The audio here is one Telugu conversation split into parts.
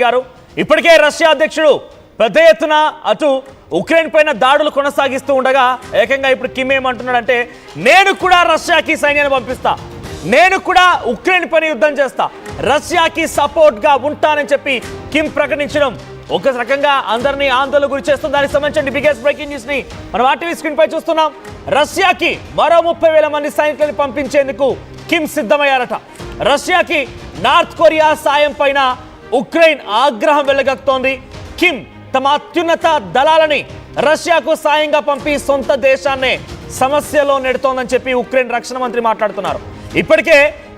గారు ఇప్పటికే రష్యా అధ్యక్షుడు పెద్ద ఎత్తున అటు ఉక్రెయిన్ పైన దాడులు కొనసాగిస్తూ ఉండగా ఏకంగా ఇప్పుడు కిమ్ ఏమంటున్నాడంటే నేను కూడా రష్యాకి సైన్యాన్ని పంపిస్తా, నేను కూడా ఉక్రెయిన్ పైన యుద్ధం చేస్తా, రష్యాకి సపోర్ట్ గా ఉంటానని చెప్పి కిమ్ ప్రకటించడం ఒక రకంగా అందరినీ ఆందోళన గురి చేస్తుంది. దానికి సంబంధించిన బిగ్గెస్ట్ బ్రేకింగ్ న్యూస్ ని మనం ఆర్టీవీ స్క్రీన్ పై చూస్తున్నాం. రష్యాకి మరో 30,000 మంది సైనికులను పంపించేందుకు కిమ్ సిద్ధమయ్యారట. రష్యాకి నార్త్ కొరియా సాయం పైన ఉక్రెయిన్ ఆగ్రహం వెళ్లగక్కుతోంది. కిమ్ తమ అత్యున్నత దళాలని రష్యాకు సాయంగా పంపి సొంత దేశాన్నే సమస్యలో నెడుతోందని చెప్పి ఉక్రెయిన్ రక్షణ మంత్రి మాట్లాడుతున్నారు. ఇప్పటికే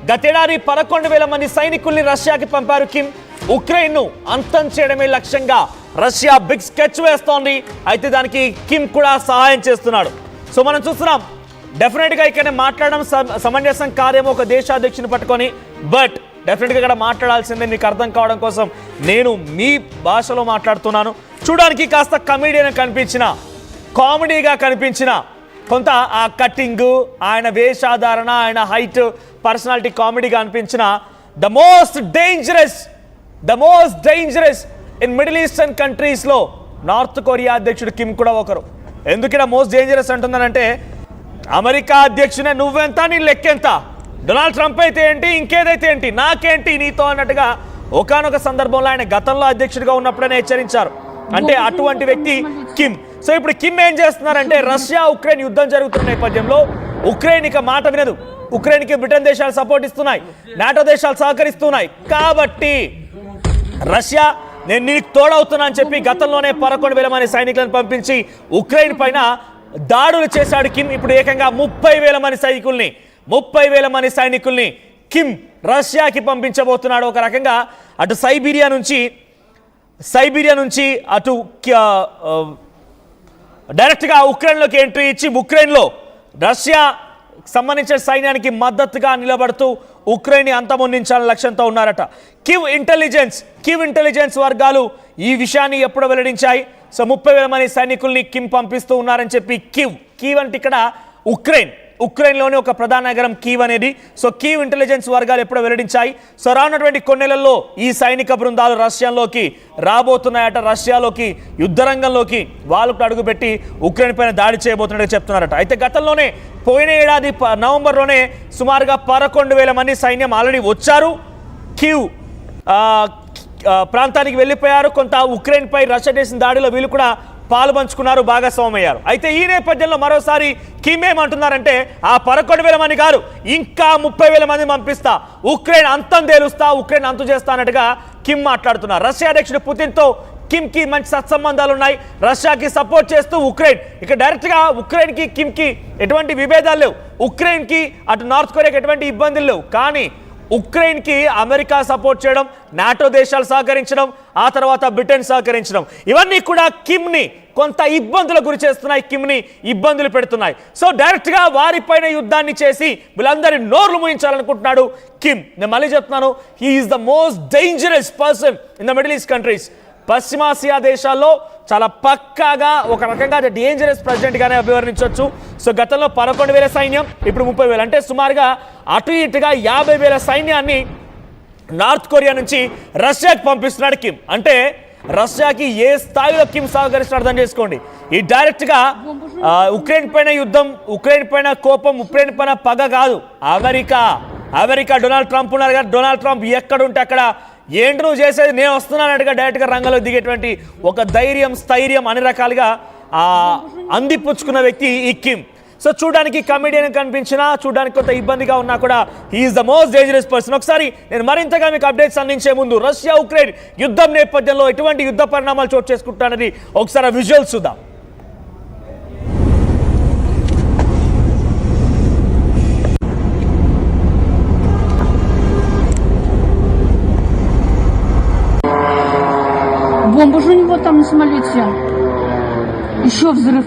గతేడాది 11,000 మంది సైనికుల్ని రష్యాకి పంపారు కిమ్. ఉక్రెయిన్ ను అంతం చేయడమే లక్ష్యంగా రష్యా బిగ్ స్కెచ్ వేస్తోంది. అయితే దానికి కిమ్ కూడా సహాయం చేస్తున్నాడు. సో మనం చూస్తున్నాం, డెఫినెట్ గా ఇక్కడ మాట్లాడడం సమంజసం కాదేమో ఒక దేశాధ్యక్షుని పట్టుకొని, బట్ డెఫినెట్గా ఇక్కడ మాట్లాడాల్సిందే మీకు అర్థం కావడం కోసం నేను మీ భాషలో మాట్లాడుతున్నాను. చూడడానికి కాస్త కమెడియన్ కనిపించిన, కామెడీగా కనిపించిన, కొంత ఆ కట్టింగ్, ఆయన వేషాధారణ, ఆయన హైట్, పర్సనాలిటీ కామెడీగా అనిపించిన the most dangerous in middle eastern కంట్రీస్లో నార్త్ కొరియా అధ్యక్షుడు కిమ్ కూడా ఒకరు. ఎందుకు ఇక్కడ మోస్ట్ డేంజరస్ అంటుందనంటే, అమెరికా అధ్యక్షునే నువ్వెంత నీ లెక్కెంత, డొనాల్డ్ ట్రంప్ అయితే ఏంటి, ఇంకేదైతే ఏంటి, నాకేంటి నీతో అన్నట్టుగా ఒకానొక సందర్భంలో ఆయన గతంలో అధ్యక్షుడిగా ఉన్నప్పుడనే హెచ్చరించారు. అంటే అటువంటి వ్యక్తి కిమ్. సో ఇప్పుడు కిమ్ ఏం చేస్తున్నారంటే, రష్యా ఉక్రెయిన్ యుద్ధం జరుగుతున్న నేపథ్యంలో ఉక్రెయిన్ ఇక మాట వినదు. ఉక్రెయిన్కి బ్రిటన్ దేశాలు సపోర్ట్ ఇస్తున్నాయి, నాటో దేశాలు సహకరిస్తున్నాయి. కాబట్టి రష్యా నేను నీకు తోడవుతున్నా అని చెప్పి గతంలోనే 11,000 మంది సైనికులను పంపించి ఉక్రెయిన్ పైన దాడులు చేశాడు కిమ్. ఇప్పుడు ఏకంగా 30,000 మంది సైనికుల్ని కిమ్ రష్యాకి పంపించబోతున్నాడు. ఒక రకంగా అటు సైబీరియా నుంచి అటు డైరెక్ట్గా ఉక్రెయిన్లోకి ఎంట్రీ ఇచ్చి ఉక్రెయిన్లో రష్యా సంబంధించిన సైన్యానికి మద్దతుగా నిలబడుతూ ఉక్రెయిన్ అంతమొందించాలని లక్ష్యంతో ఉన్నారట. కివ్ ఇంటెలిజెన్స్ వర్గాలు ఈ విషయాన్ని ఎప్పుడు వెల్లడించాయి. సో 30,000 మంది సైనికుల్ని కిమ్ పంపిస్తూ ఉన్నారని చెప్పి కీవ్ అంటే ఇక్కడ ఉక్రెయిన్లోని ఒక ప్రధాన నగరం కీవ్ అనేది. సో కీవ్ ఇంటెలిజెన్స్ వర్గాలు ఎప్పుడో వెల్లడించాయి. సో రానున్నటువంటి కొన్ని నెలల్లో ఈ సైనిక బృందాలు రష్యాలోకి రాబోతున్నాయట. రష్యాలోకి యుద్ధరంగంలోకి వాళ్ళు అడుగుపెట్టి ఉక్రెయిన్ పైన దాడి చేయబోతున్నట్టు చెప్తున్నారట. అయితే గతంలోనే పోయిన ఏడాది నవంబర్లోనే సుమారుగా 11,000 మంది సైన్యం ఆల్రెడీ వచ్చారు, కీవ్ ప్రాంతానికి వెళ్ళిపోయారు. కొంత ఉక్రెయిన్ పై రష్యా చేసిన దాడిలో వీళ్ళు కూడా పాలు పంచుకున్నారు, భాగస్వామయ్యారు. అయితే ఈ నేపథ్యంలో మరోసారి కిమ్ ఏమంటున్నారంటే, ఆ 11,000 మంది కాదు, ఇంకా 30,000 మంది పంపిస్తా, ఉక్రెయిన్ అంతం తేలుస్తా, ఉక్రెయిన్ అంతు చేస్తా అన్నట్టుగా కిమ్ మాట్లాడుతున్నారు. రష్యా అధ్యక్షుడు పుతిన్తో కిమ్కి మంచి సత్సంబంధాలు ఉన్నాయి. రష్యాకి సపోర్ట్ చేస్తూ ఉక్రెయిన్ ఇక డైరెక్ట్గా ఉక్రెయిన్కి కిమ్కి ఎటువంటి విభేదాలు లేవు. ఉక్రెయిన్కి అటు నార్త్ కొరియాకి ఎటువంటి ఇబ్బందులు లేవు. కానీ ఉక్రెయిన్కి అమెరికా సపోర్ట్ చేయడం, నాటో దేశాలు సహకరించడం, ఆ తర్వాత బ్రిటన్ సహకరించడం, ఇవన్నీ కూడా కిమ్ని కొంత ఇబ్బందులకు గురి చేస్తున్నాయి, కిమ్ని ఇబ్బందులు పెడుతున్నాయి. సో డైరెక్ట్గా వారిపైన యుద్ధాన్ని చేసి వీళ్ళందరి నోర్లు మూయించాలనుకుంటున్నాడు కిమ్. నేను మళ్ళీ చెప్తున్నాను, he is the most dangerous person in the middle east countries. పశ్చిమాసియా దేశాల్లో చాలా పక్కాగా ఒక రకంగా డేంజరస్ ప్రెసిడెంట్గానే అభివర్ణించవచ్చు. సో గతంలో 11,000 సైన్యం, ఇప్పుడు 30,000, అంటే సుమారుగా అటు ఇటుగా 50,000 సైన్యాన్ని నార్త్ కొరియా నుంచి రష్యాకి పంపిస్తున్నాడు కిమ్. అంటే రష్యాకి ఏ స్థాయిలో కిమ్ సహకరిస్తున్నాడు అర్థం చేసుకోండి. ఈ డైరెక్ట్గా ఉక్రెయిన్ పైన యుద్ధం, ఉక్రెయిన్ పైన కోపం, ఉక్రెయిన్ పైన పగ కాదు. అమెరికా డొనాల్డ్ ట్రంప్ ఉన్నారు కదా, డొనాల్డ్ ట్రంప్ ఎక్కడుంటే అక్కడ ఏంటి నువ్వు చేసేది, నేను వస్తున్నానట్టుగా డైరెక్ట్గా రంగంలో దిగేటువంటి ఒక ధైర్యం, స్థైర్యం అన్ని రకాలుగా అందిపుచ్చుకున్న వ్యక్తి ఈ కిమ్. సో చూడడానికి కమెడియన్ కనిపించినా, చూడడానికి కొంత ఇబ్బందిగా ఉన్నా కూడా he is the most dangerous person. ఒకసారి నేను మరింతగా మీకు అప్డేట్స్ అందించే ముందు రష్యా ఉక్రెయిన్ యుద్ధం నేపథ్యంలో ఎటువంటి యుద్ధ పరిణామాలు చోటు చేసుకుంటానని ఒకసారి విజువల్స్ చూద్దాం. Бомба же у него там на самолете. Еще взрыв.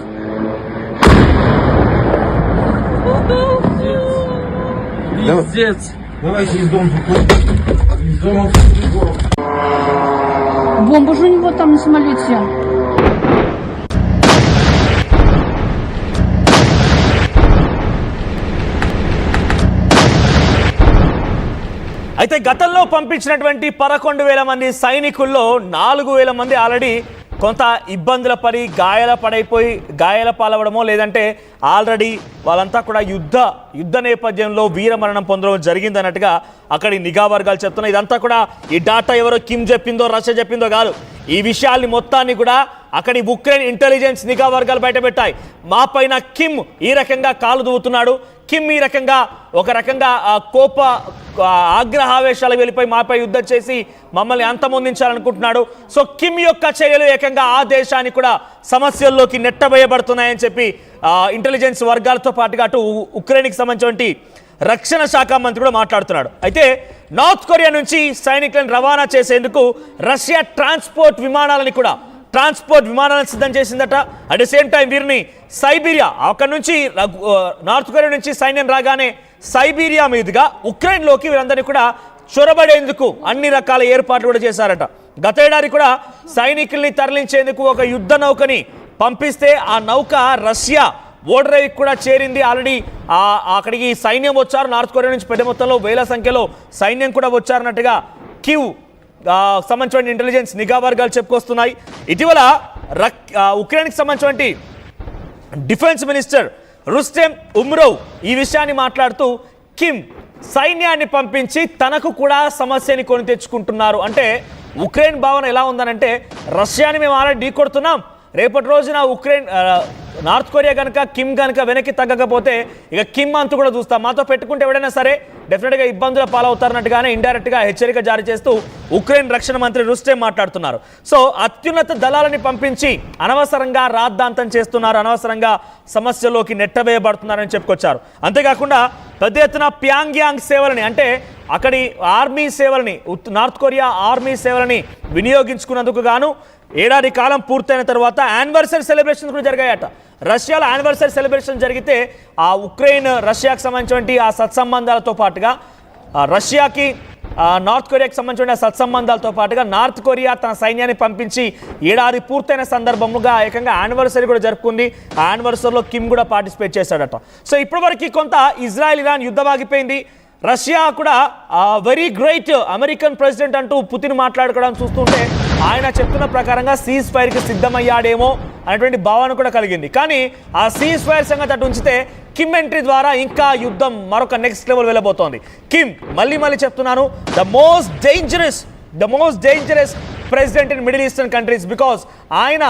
Пиздец. Давайте из дома. Бомба же у него там на самолете. అయితే గతంలో పంపించినటువంటి 11,000 మంది సైనికుల్లో 4,000 మంది ఆల్రెడీ కొంత ఇబ్బందుల పడి గాయాల పాలవడమో లేదంటే ఆల్రెడీ వాళ్ళంతా కూడా యుద్ధ నేపథ్యంలో వీరమరణం పొందడం జరిగిందన్నట్టుగా అక్కడి నిఘా వర్గాలు చెప్తున్నాయి. ఇదంతా కూడా ఈ డాటా ఎవరో కిమ్ చెప్పిందో రష్యా చెప్పిందో కాదు, ఈ విషయాల్ని మొత్తాన్ని కూడా అక్కడి ఉక్రెయిన్ ఇంటెలిజెన్స్ నిఘా వర్గాలు బయటపెట్టాయి. మా పైన కిమ్ ఈ రకంగా కాలు దూవుతున్నాడు, కిమ్ ఈ రకంగా ఒక రకంగా ఆగ్రహావేశాలు వెళ్ళిపోయి మాపై యుద్ధం చేసి మమ్మల్ని అంతమొందించాలనుకుంటున్నాడు. సో కిమ్ యొక్క చర్యలు ఏకంగా ఆ దేశాన్ని కూడా సమస్యల్లోకి నెట్టబోయబడుతున్నాయని చెప్పి ఇంటెలిజెన్స్ వర్గాలతో పాటుగా అటు ఉక్రెయిన్కి సంబంధించిన రక్షణ శాఖ మంత్రి కూడా మాట్లాడుతున్నాడు. అయితే నార్త్ కొరియా నుంచి సైనికులను రవాణా చేసేందుకు రష్యా ట్రాన్స్పోర్ట్ విమానాలను సిద్ధం చేసిందట. అట్ ద సేమ్ టైం వీరిని సైబీరియా, అక్కడ నుంచి నార్త్ కొరియా నుంచి సైన్యం రాగానే సైబీరియా మీదుగా ఉక్రెయిన్లోకి వీరందరినీ కూడా చొరబడేందుకు అన్ని రకాల ఏర్పాట్లు కూడా చేశారట. గత ఏడాది కూడా సైనికుల్ని తరలించేందుకు ఒక యుద్ధ నౌకని పంపిస్తే ఆ నౌక రష్యా ఓడరేవికి కూడా చేరింది. ఆల్రెడీ అక్కడికి సైన్యం వచ్చారు, నార్త్ కొరియా నుంచి పెద్ద మొత్తంలో వేల సంఖ్యలో సైన్యం కూడా వచ్చారన్నట్టుగా కివ్ సంబంధించిన ఇంటెలిజెన్స్ నిఘా వర్గాలు చెప్పుకొస్తున్నాయి. ఇటీవల ఉక్రెయిన్కి సంబంధించిన డిఫెన్స్ మినిస్టర్ రుస్టెం ఉమ్రోవ్ ఈ విషయాన్ని మాట్లాడుతూ కిమ్ సైన్యాన్ని పంపించి తనకు కూడా సమస్యని కొని తెచ్చుకుంటున్నారు. అంటే ఉక్రెయిన్ భావన ఎలా ఉందనంటే రష్యాని మేము ఆల్రెడీ ఢీకొడుతున్నాం, రేపటి రోజున నార్త్ కొరియా కనుక కిమ్ కనుక వెనక్కి తగ్గకపోతే ఇక కిమ్ అంతు కూడా చూస్తాం, మాతో పెట్టుకుంటే ఎవడైనా సరే డెఫినెట్గా ఇబ్బందుల పాలవుతారన్నట్టుగానే ఇండైరెక్ట్గా హెచ్చరిక జారీ చేస్తూ ఉక్రెయిన్ రక్షణ మంత్రి రుస్టెం మాట్లాడుతున్నారు. సో అత్యున్నత దళాలని పంపించి అనవసరంగా రాద్ధాంతం చేస్తున్నారు, అనవసరంగా సమస్యలోకి నెట్టవేయబడుతున్నారని చెప్పుకొచ్చారు. అంతేకాకుండా పెద్ద ఎత్తున ప్యాంగ్యాంగ్ సేవలని, అంటే అక్కడి ఆర్మీ సేవలని, నార్త్ కొరియా ఆర్మీ సేవలని వినియోగించుకున్నందుకు గాను ఏడాది కాలం పూర్తయిన తర్వాత యానివర్సరీ సెలబ్రేషన్స్ కూడా జరిగాయట. రష్యాలో యానివర్సరీ సెలబ్రేషన్ జరిగితే ఆ ఉక్రెయిన్ రష్యాకి సంబంధించిన ఆ సత్సంబంధాలతో పాటుగా రష్యాకి నార్త్ కొరియాకి సంబంధించిన సత్సంబంధాలతో పాటుగా నార్త్ కొరియా తన సైన్యాన్ని పంపించి ఏడాది పూర్తయిన సందర్భముగా ఏకంగా యానివర్సరీ కూడా జరుపుకుంది. ఆ యానివర్సరీలో కిమ్ కూడా పార్టిసిపేట్ చేశాడట. సో ఇప్పటివరకు కొంత ఇజ్రాయెల్ ఇరాన్ యుద్ధం ఆగిపోయింది. రష్యా కూడా వెరీ గ్రేట్ అమెరికన్ ప్రెసిడెంట్ అంటూ పుతిన్ మాట్లాడుకోవడం చూస్తుంటే ఆయన చెప్తున్న ప్రకారంగా సీజ్ ఫైర్కి సిద్ధమయ్యాడేమో అనేటువంటి భావన కూడా కలిగింది. కానీ ఆ సీజ్ ఫైర్ సంగతి అటు ఉంచితే కిమ్ ఎంట్రీ ద్వారా ఇంకా యుద్ధం మరొక నెక్స్ట్ లెవెల్ వెళ్ళబోతోంది. కిమ్ మళ్ళీ చెప్తున్నాను, the most dangerous president in middle eastern countries, because ఆయన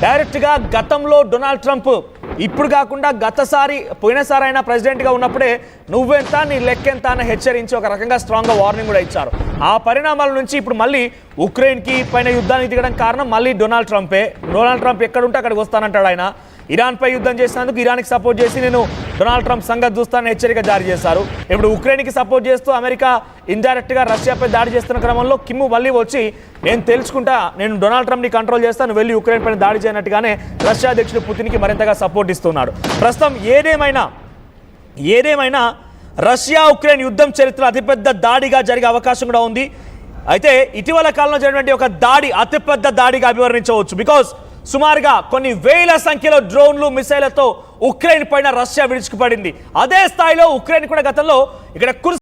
డైరెక్ట్గా గతంలో డొనాల్డ్ ట్రంప్, ఇప్పుడు కాకుండా పోయినసారి ఆయన ప్రెసిడెంట్గా ఉన్నప్పుడే నువ్వెంత నీ లెక్కెంత అని హెచ్చరించి ఒక రకంగా స్ట్రాంగ్గా వార్నింగ్ కూడా ఇచ్చారు. ఆ పరిణామాల నుంచి ఇప్పుడు మళ్ళీ ఉక్రెయిన్కి పైన యుద్ధానికి దిగడం కారణం మళ్ళీ డొనాల్డ్ ట్రంప్ ఎక్కడుంటే అక్కడికి వస్తానంటాడు ఆయన. ఇరాన్పై యుద్ధం చేసినందుకు ఇరాన్కి సపోర్ట్ చేసి నేను డొనాల్డ్ ట్రంప్ సంగతి చూస్తానని హెచ్చరిక జారీ చేశారు. ఇప్పుడు ఉక్రెయిన్కి సపోర్ట్ చేస్తూ అమెరికా ఇండైరెక్ట్గా రష్యాపై దాడి చేస్తున్న క్రమంలో కిమ్ మళ్ళీ వచ్చి నేను తెలుసుకుంటా, నేను డొనాల్డ్ ట్రంప్ని కంట్రోల్ చేస్తాను, వెళ్ళి ఉక్రెయిన్ పైన దాడి చేయనట్టుగానే రష్యా అధ్యక్షుడు పుతిన్కి మరింతగా సపోర్ట్ ఇస్తున్నాడు. ప్రస్తుతం ఏదేమైనా రష్యా ఉక్రెయిన్ యుద్ధం చరిత్ర అతిపెద్ద దాడిగా జరిగే అవకాశం కూడా ఉంది. అయితే ఇటీవల కాలంలో జరిగినటువంటి ఒక దాడి అతిపెద్ద దాడిగా అభివర్ణించవచ్చు. బికాస్ సుమారుగా కొన్ని వేల సంఖ్యలో డ్రోన్లు మిసైళ్లతో ఉక్రెయిన్ పైన రష్యా విరుచుకుపడింది. అదే స్థాయిలో ఉక్రెయిన్ కూడా గతంలో ఇక్కడ